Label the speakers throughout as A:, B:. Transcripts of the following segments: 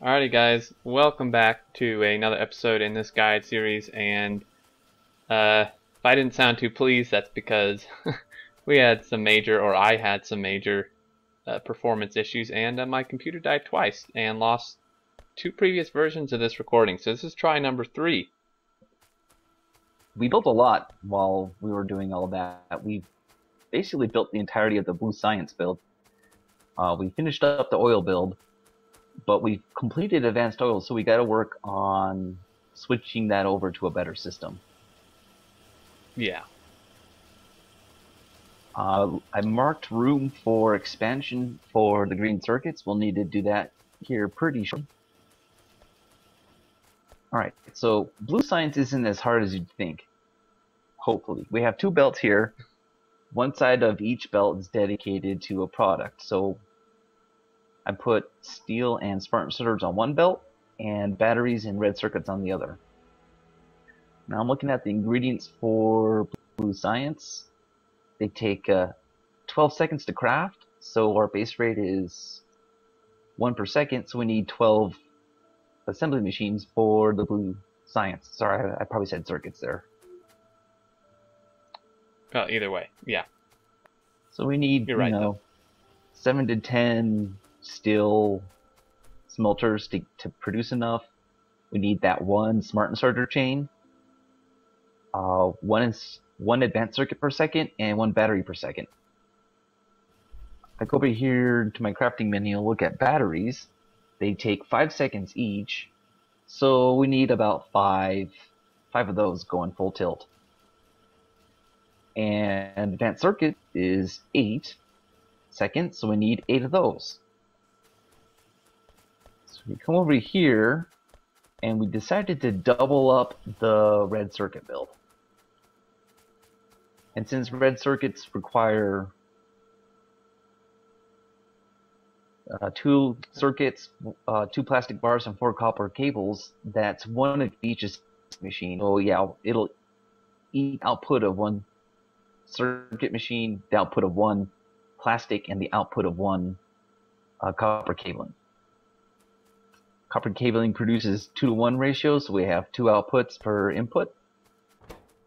A: Alrighty guys, welcome back to another episode in this guide series, and if I didn't sound too pleased, that's because we had some major, or I had some major performance issues, and my computer died twice and lost two previous versions of this recording, so this is try number 3.
B: We built a lot while we were doing all that. We basically built the entirety of the Blue Science build. We finished up the oil build, but we completed advanced oil, so we got to work on switching that over to a better system.
A: Yeah.
B: I marked room for expansion for the green circuits. We'll need to do that here pretty shortly. Alright, so Blue Science isn't as hard as you'd think. Hopefully. We have two belts here. One side of each belt is dedicated to a product. So I put steel and smart inserters on one belt and batteries and red circuits on the other. Now I'm looking at the ingredients for Blue Science. They take 12 seconds to craft, so our base rate is 1 per second, so we need 12 assembly machines for the Blue Science. Sorry, I probably said circuits there.
A: Well, either way, yeah.
B: So we need,
A: You're right,
B: you know,
A: though.
B: 7 to 10 steel smelters to produce enough. We need that one smart inserter chain, one advanced circuit per second, and one battery per second. I go over here to my crafting menu, look at batteries. They take 5 seconds each, so we need about five of those going full tilt. And advanced circuit is 8 seconds, so we need 8 of those. So we come over here, and we decided to double up the red circuit build. And since red circuits require 2 circuits, 2 plastic bars, and 4 copper cables, that's 1 of each machine. So yeah, it'll eat output of 1 circuit machine, the output of 1 plastic, and the output of 1 copper cabling. Copper cabling produces 2-to-1 ratio, so we have 2 outputs per input.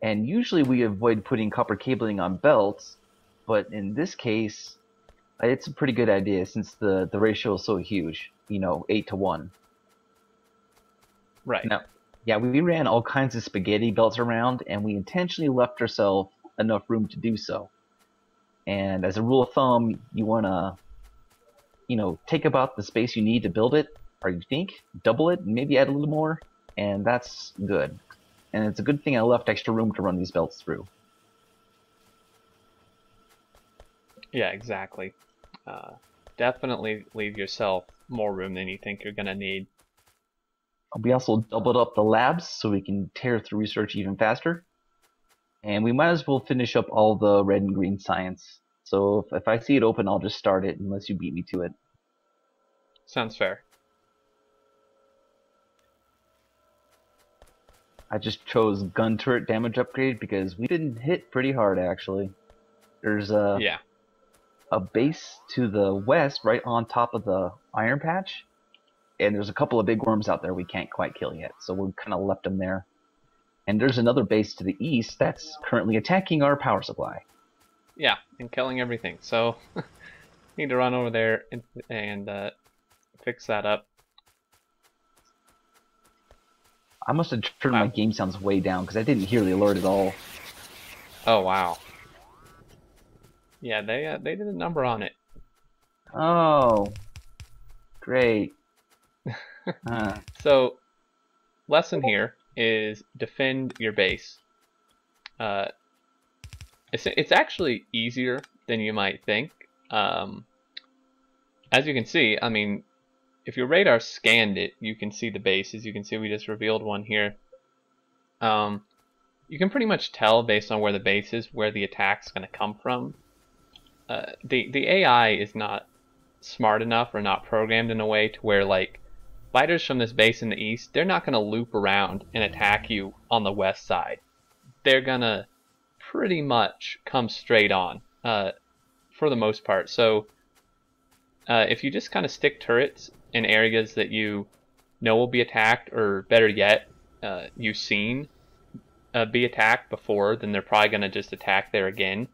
B: And usually we avoid putting copper cabling on belts, but in this case, it's a pretty good idea since the ratio is so huge, 8-to-1.
A: Right.
B: Now, yeah, we ran all kinds of spaghetti belts around, and we intentionally left ourselves enough room to do so. And as a rule of thumb, you want to, take about the space you need to build it, or you think, double it, maybe add a little more, and that's good. And it's a good thing I left extra room to run these belts through.
A: Yeah, exactly. Definitely leave yourself more room than you think you're going to need.
B: We also doubled up the labs so we can tear through research even faster. And we might as well finish up all the red and green science. So if I see it open, I'll just start it unless you beat me to it.
A: Sounds fair.
B: I just chose gun turret damage upgrade because we didn't hit pretty hard actually. There's a base to the west right on top of the iron patch, and there's a couple of big worms out there we can't quite kill yet, so we kind of left them there. And there's another base to the east that's currently attacking our power supply.
A: Yeah, and killing everything. So need to run over there and fix that up.
B: I must have turned my game sounds way down because I didn't hear the alert at all.
A: Oh wow. Yeah, they did a number on it.
B: Oh, great.
A: So, lesson here is defend your base. It's actually easier than you might think. As you can see, I mean, if your radar scanned it, you can see the bases. You can see we just revealed one here. You can pretty much tell based on where the base is, where the attack's going to come from. The AI is not smart enough or not programmed in a way to where, like, fighters from this base in the east, they're not going to loop around and attack you on the west side. They're going to pretty much come straight on for the most part. So if you just kind of stick turrets in areas that you know will be attacked, or better yet, you've seen be attacked before, then they're probably going to just attack there again.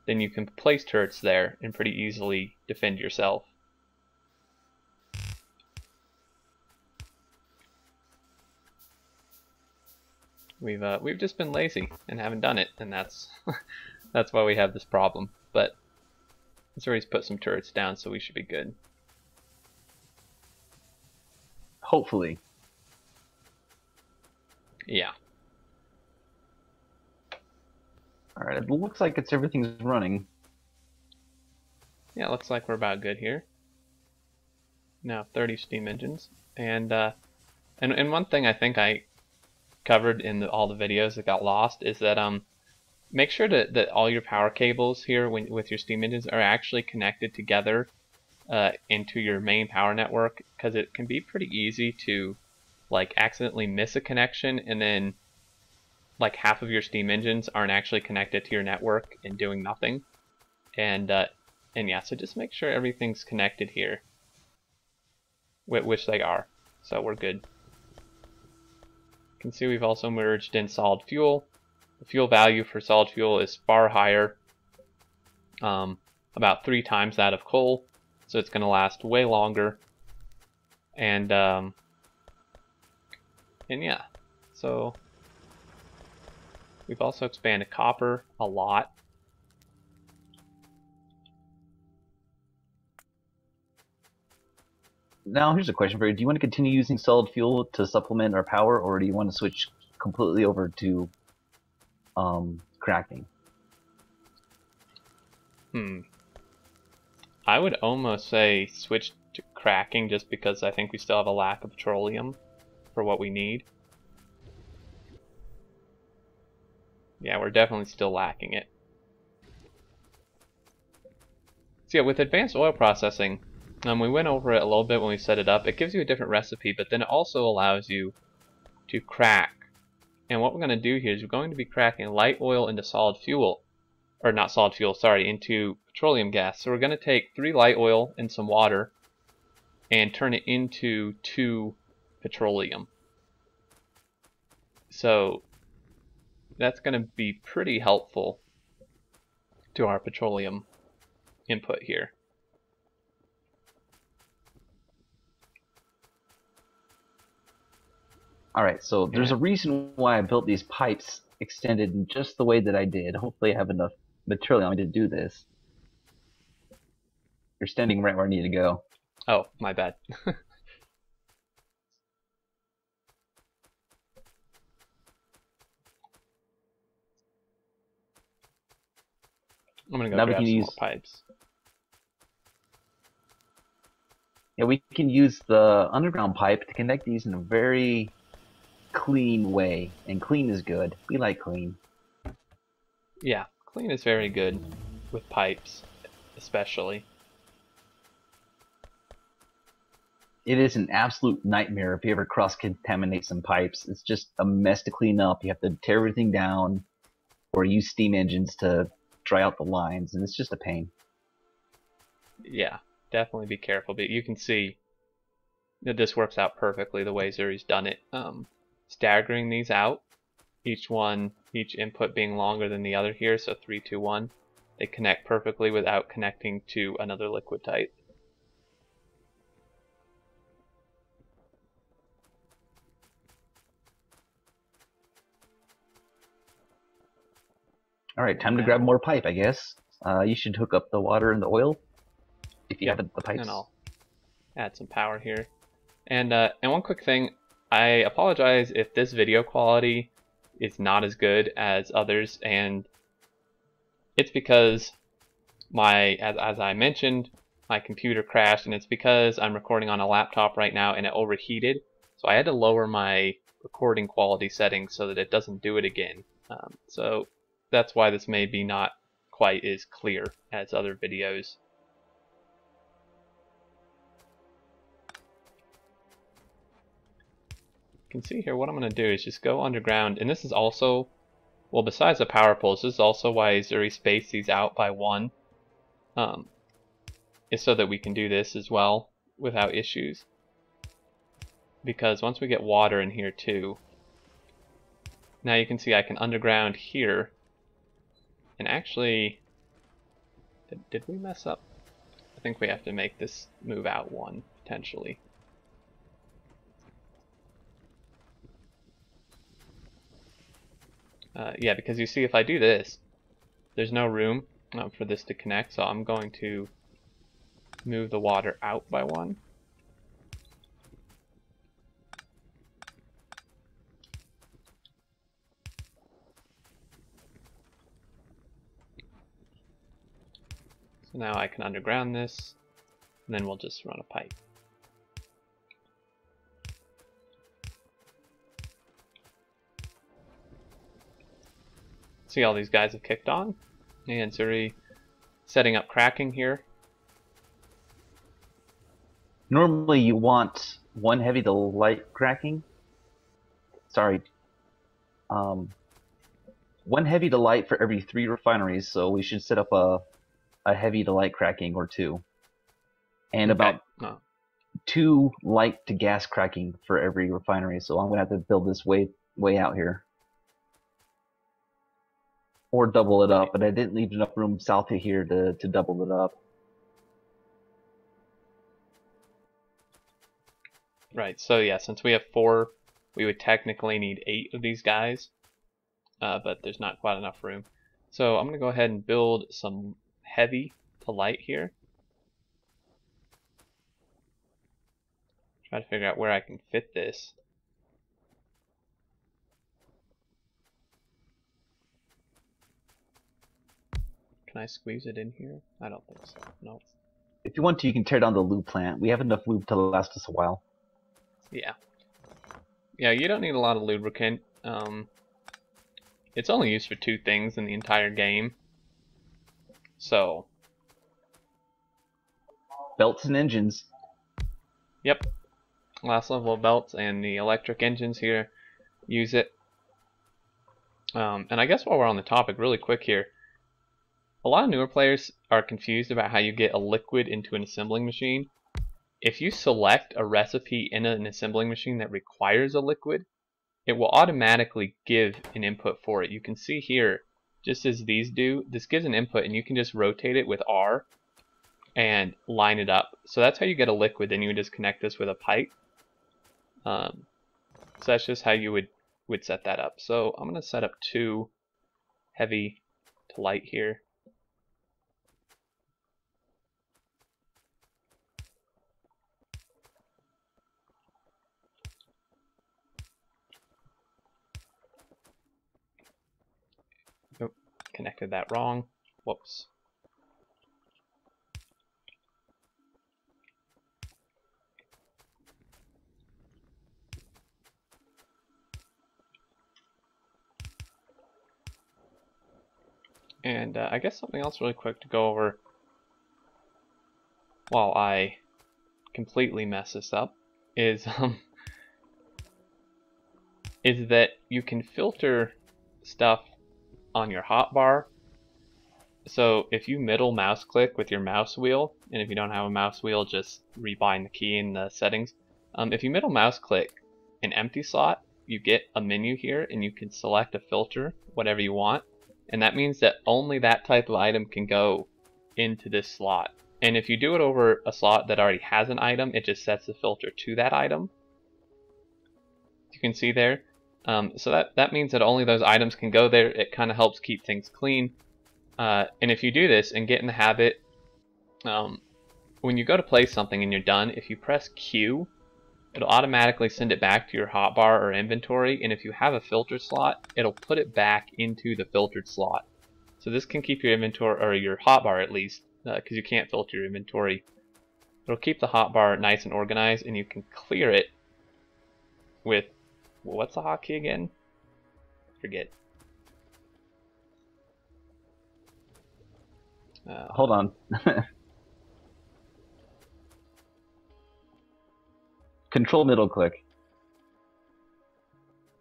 A: Then you can place turrets there and pretty easily defend yourself. We've just been lazy and haven't done it, and that's that's why we have this problem. But MadZuri's put some turrets down, so we should be good.
B: Hopefully.
A: Yeah.
B: Alright, it looks like everything's running.
A: Yeah, looks like we're about good here. Now 30 steam engines, and one thing I think I covered in all the videos that got lost is that make sure that all your power cables here with your steam engines are actually connected together into your main power network, because it can be pretty easy to like accidentally miss a connection, and then like half of your steam engines aren't actually connected to your network and doing nothing. And yeah, so just make sure everything's connected here, which they are, so we're good. You can see we've also merged in solid fuel. The fuel value for solid fuel is far higher, about 3 times that of coal, so it's going to last way longer. And yeah, so we've also expanded copper a lot.
B: Now, here's a question for you. Do you want to continue using solid fuel to supplement our power, or do you want to switch completely over to cracking?
A: I would almost say switch to cracking, just because I think we still have a lack of petroleum for what we need. Yeah, we're definitely still lacking it. So yeah, with advanced oil processing, we went over it a little bit when we set it up. It gives you a different recipe, but then it also allows you to crack. And what we're going to do here is we're going to be cracking light oil into solid fuel, or not solid fuel, sorry, into petroleum gas. So we're going to take 3 light oil and some water and turn it into 2 petroleum. So that's going to be pretty helpful to our petroleum input here.
B: Alright, so there's a reason why I built these pipes extended in just the way that I did. Hopefully I have enough material on me to do this. You're standing right where I need to go.
A: Oh, my bad. I'm gonna go grab some more pipes.
B: Yeah, we can use the underground pipe to connect these in a very clean way, and clean is good. We like clean.
A: Yeah, clean is very good with pipes, especially.
B: It is an absolute nightmare if you ever cross-contaminate some pipes. It's just a mess to clean up. You have to tear everything down or use steam engines to dry out the lines, and it's just a pain.
A: Yeah, definitely be careful, but you can see that this works out perfectly the way MadZuri's done it. Staggering these out, each input being longer than the other here, so 3, 2, 1. They connect perfectly without connecting to another liquid type.
B: Alright, time to grab more pipe, I guess. You should hook up the water and the oil if you have the pipes.
A: And I'll add some power here. And one quick thing, I apologize if this video quality is not as good as others, and it's because as I mentioned, my computer crashed, and it's because I'm recording on a laptop right now and it overheated, so I had to lower my recording quality settings so that it doesn't do it again. So that's why this may be not quite as clear as other videos. You can see here what I'm going to do is just go underground, and this is also, well, besides the power poles, this is also why MadZuri spaced these out by 1, is so that we can do this as well without issues. because once we get water in here too, now you can see I can underground here. And actually, did we mess up? I think we have to make this move out one, potentially. Yeah, because you see if I do this, there's no room for this to connect, so I'm going to move the water out by one. So now I can underground this, and then we'll just run a pipe. See, all these guys have kicked on, and MadZuri setting up cracking here.
B: Normally you want one heavy to light cracking. Sorry. One heavy to light for every 3 refineries, so we should set up a heavy to light cracking or 2. And
A: Okay.
B: about 2 light to gas cracking for every refinery, so I'm going to have to build this way out here. Or double it up, but I didn't leave enough room south of here to double it up.
A: Right, so yeah, since we have 4, we would technically need 8 of these guys, but there's not quite enough room. So I'm going to go ahead and build some heavy to light here. Try to figure out where I can fit this. Can I squeeze it in here? I don't think so. No.
B: If you want to, you can tear down the lube plant. We have enough lube to last us a while.
A: Yeah. Yeah, you don't need a lot of lubricant. It's only used for 2 things in the entire game. So.
B: Belts and engines.
A: Yep. Last level belts and the electric engines here use it. And I guess while we're on the topic, really quick here. A lot of newer players are confused about how you get a liquid into an assembling machine. If you select a recipe in an assembling machine that requires a liquid, it will automatically give an input for it. You can see here, just as these do, this gives an input and you can just rotate it with R and line it up. So that's how you get a liquid. Then you would just connect this with a pipe. So that's just how you would set that up. So I'm going to set up 2 heavy to light here. Nope, connected that wrong. Whoops. And I guess something else really quick to go over while I completely mess this up is that you can filter stuff on your hotbar. So if you middle mouse click with your mouse wheel, and if you don't have a mouse wheel, just rebind the key in the settings. If you middle mouse click an empty slot, you get a menu here and you can select a filter, whatever you want. And that means that only that type of item can go into this slot. And if you do it over a slot that already has an item, it just sets the filter to that item. You can see there. So that means that only those items can go there. It kind of helps keep things clean. And if you do this and get in the habit, when you go to place something and you're done, if you press Q, it'll automatically send it back to your hotbar or inventory. And if you have a filter slot, it'll put it back into the filtered slot. So this can keep your inventory, or your hotbar at least, because you can't filter your inventory. It'll keep the hotbar nice and organized, and you can clear it with, what's the hotkey again? Forget.
B: Hold on. Control middle click.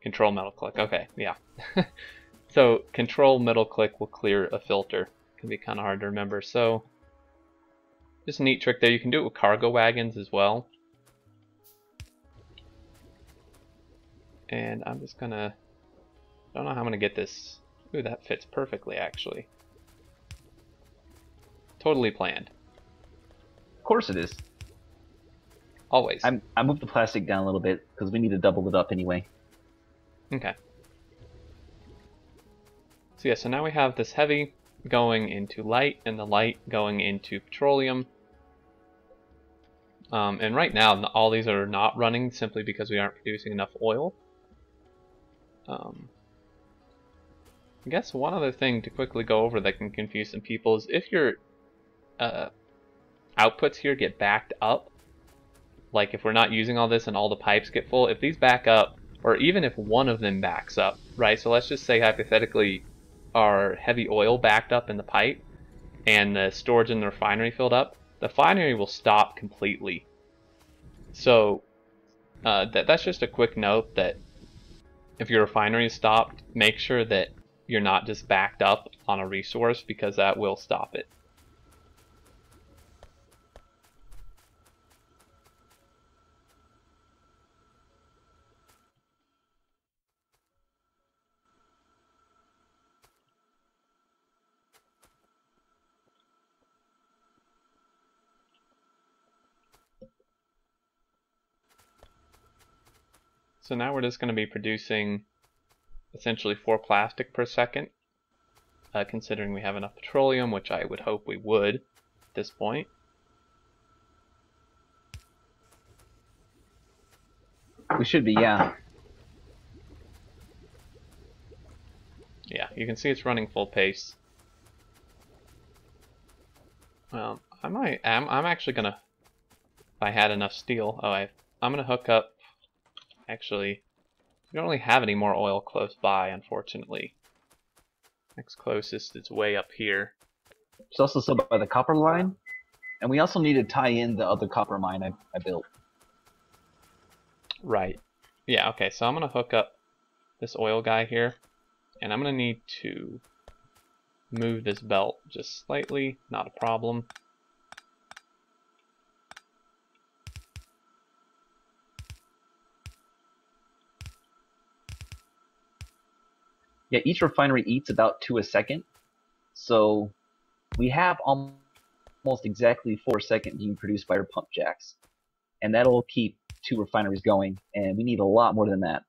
A: Control middle click. Okay, yeah. So control middle click will clear a filter. It can be kind of hard to remember. So just a neat trick there. You can do it with cargo wagons as well. And I'm just gonna, I don't know how I'm gonna get this. Ooh, that fits perfectly actually. Totally planned.
B: Of course it is.
A: Always.
B: I moved the plastic down a little bit because we need to double it up anyway.
A: Okay. So yeah, so now we have this heavy going into light and the light going into petroleum. And right now, all these are not running simply because we aren't producing enough oil. I guess one other thing to quickly go over that can confuse some people is if your outputs here get backed up, like if we're not using all this and all the pipes get full, if these back up, or even if one of them backs up, right? So let's just say hypothetically our heavy oil backed up in the pipe and the storage in the refinery filled up, the refinery will stop completely. So that's just a quick note that if your refinery is stopped, make sure that you're not just backed up on a resource because that will stop it. So now we're just going to be producing essentially 4 plastic per second, considering we have enough petroleum, which I would hope we would at this point.
B: We should be, yeah.
A: Yeah, you can see it's running full pace. Well, I'm actually gonna, if I had enough steel, I'm gonna hook up. Actually, we don't really have any more oil close by, unfortunately. Next closest is way up here.
B: It's also still by the copper line, and we also need to tie in the other copper mine I built.
A: Right. Yeah, okay, so I'm gonna hook up this oil guy here, and I'm gonna need to move this belt just slightly, not a problem.
B: Yeah, each refinery eats about 2 a second, so we have almost exactly 4 a second being produced by our pump jacks, and that'll keep 2 refineries going, and we need a lot more than that.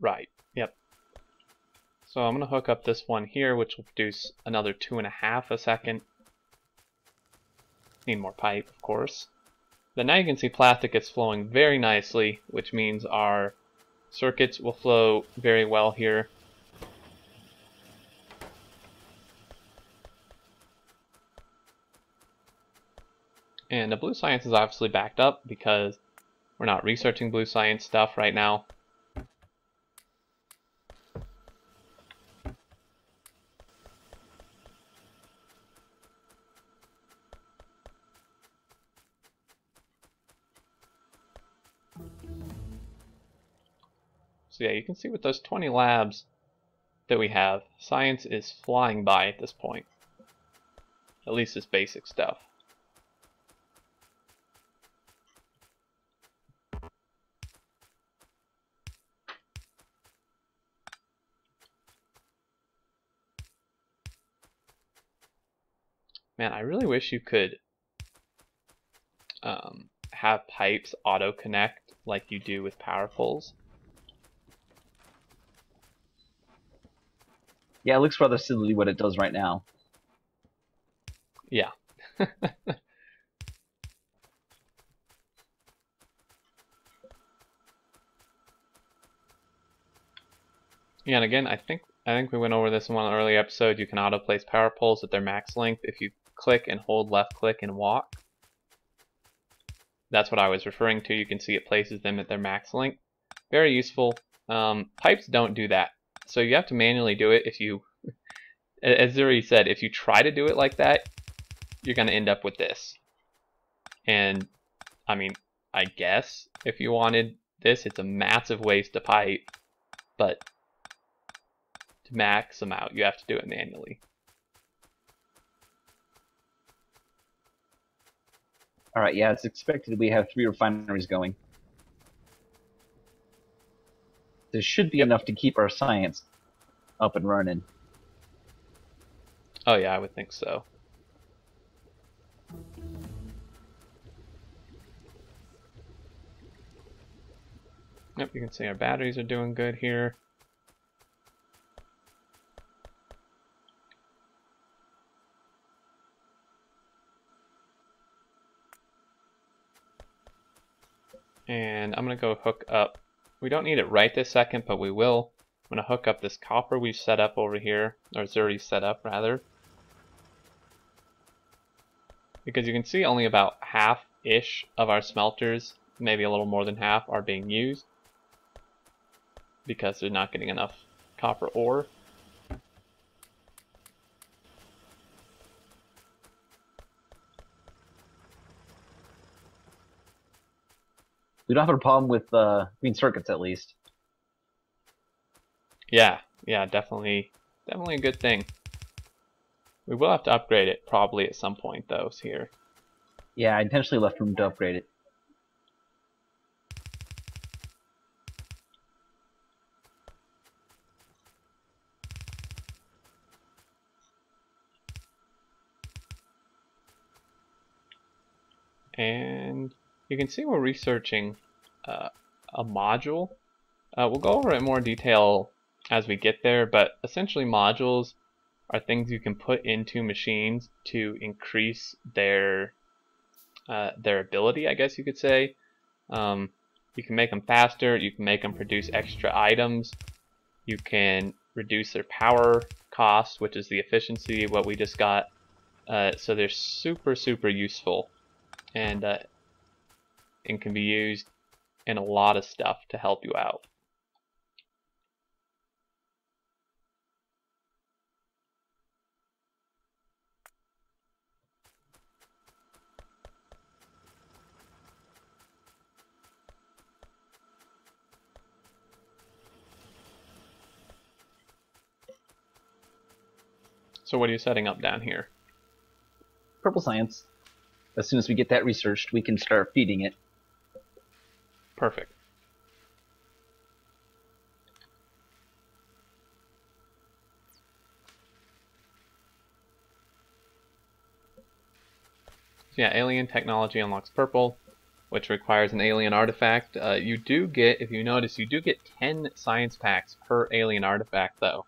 A: Right, yep. So I'm gonna hook up this one here, which will produce another 2.5 a second. Need more pipe, of course. Then now you can see plastic is flowing very nicely, which means our circuits will flow very well here. And the blue science is obviously backed up because we're not researching blue science stuff right now. So yeah, you can see with those 20 labs that we have, science is flying by at this point. At least this basic stuff. Man, I really wish you could have pipes auto-connect like you do with power poles.
B: Yeah, it looks rather similar to what it does right now.
A: Yeah. Yeah, and again, I think we went over this in one early episode. You can auto-place power poles at their max length if you click and hold left click and walk. That's what I was referring to. You can see it places them at their max length. Very useful. Pipes don't do that. So you have to manually do it if you, as Zuri said, if you try to do it like that, you're going to end up with this. And, I mean, I guess if you wanted this, it's a massive waste of pipe, but to max them out, you have to do it manually.
B: Alright, yeah, it's expected we have 3 refineries going. This should be
A: Yep.
B: enough to keep our science up and running.
A: Oh yeah, I would think so. Yep, you can see our batteries are doing good here. And I'm going to go hook up. We don't need it right this second, but we will. I'm going to hook up this copper we've set up over here, or Zuri set up rather. Because you can see only about half-ish of our smelters, maybe a little more than half, are being used. Because they're not getting enough copper ore.
B: We don't have a problem with green circuits, at least.
A: Yeah, definitely a good thing. We will have to upgrade it probably at some point though, here.
B: Yeah, I intentionally left room to upgrade it.
A: And you can see we're researching a module. We'll go over it in more detail as we get there, but essentially modules are things you can put into machines to increase their ability, I guess you could say. You can make them faster, you can make them produce extra items, you can reduce their power cost, which is the efficiency of what we just got. So they're super useful, and can be used in a lot of stuff to help you out. So what are you setting up down here?
B: Purple science. As soon as we get that researched, we can start feeding it.
A: Perfect. So yeah, alien technology unlocks purple, which requires an alien artifact. You do get, if you notice, you do get 10 science packs per alien artifact though,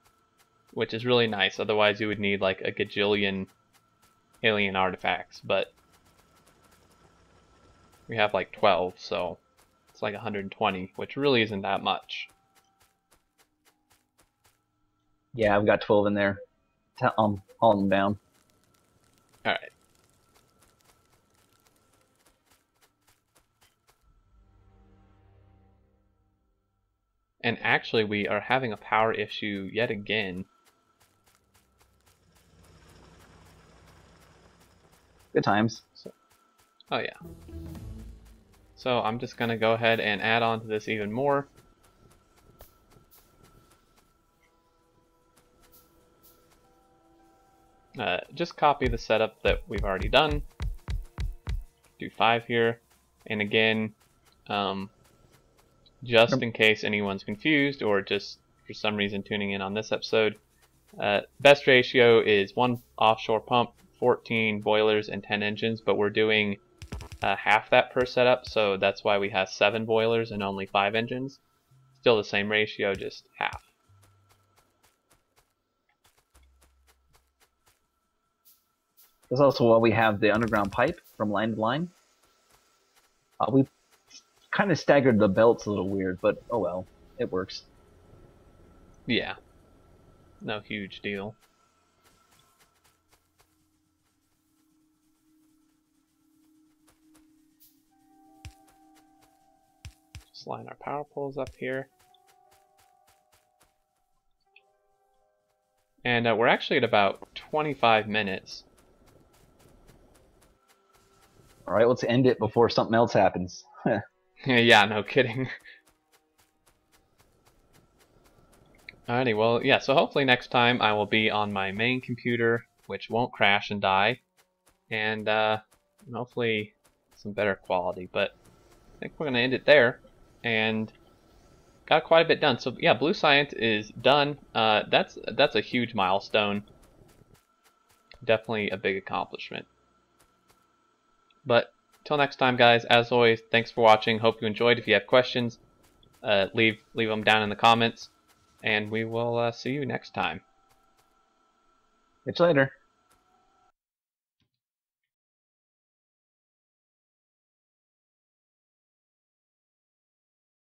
A: which is really nice. Otherwise you would need like a gajillion alien artifacts, but we have like 12, so it's like 120, which really isn't that much.
B: Yeah, I've got 12 in there. Hauling them down.
A: Alright. And actually we are having a power issue yet again.
B: Good times.
A: Oh yeah. So I'm just going to go ahead and add on to this even more. Just copy the setup that we've already done. Do 5 here. And again, just in case anyone's confused or just for some reason tuning in on this episode, best ratio is 1 offshore pump, 14 boilers, and 10 engines, but we're doing half that per setup, so that's why we have 7 boilers and only 5 engines. Still the same ratio, just half.
B: That's also why we have the underground pipe from line to line. We kind of staggered the belts a little weird, but oh well, it works.
A: Yeah, no huge deal. Just line our power poles up here. And we're actually at about 25 minutes.
B: Alright, let's end it before something else happens.
A: Yeah, no kidding. Alrighty, well, yeah, so hopefully next time I will be on my main computer, which won't crash and die, and hopefully some better quality, but I think we're going to end it there, and got quite a bit done. So yeah, Blue Science is done. That's a huge milestone. Definitely a big accomplishment. But till next time, guys, as always, thanks for watching. Hope you enjoyed. If you have questions, leave them down in the comments, and we will see you next time.
B: Catch you later.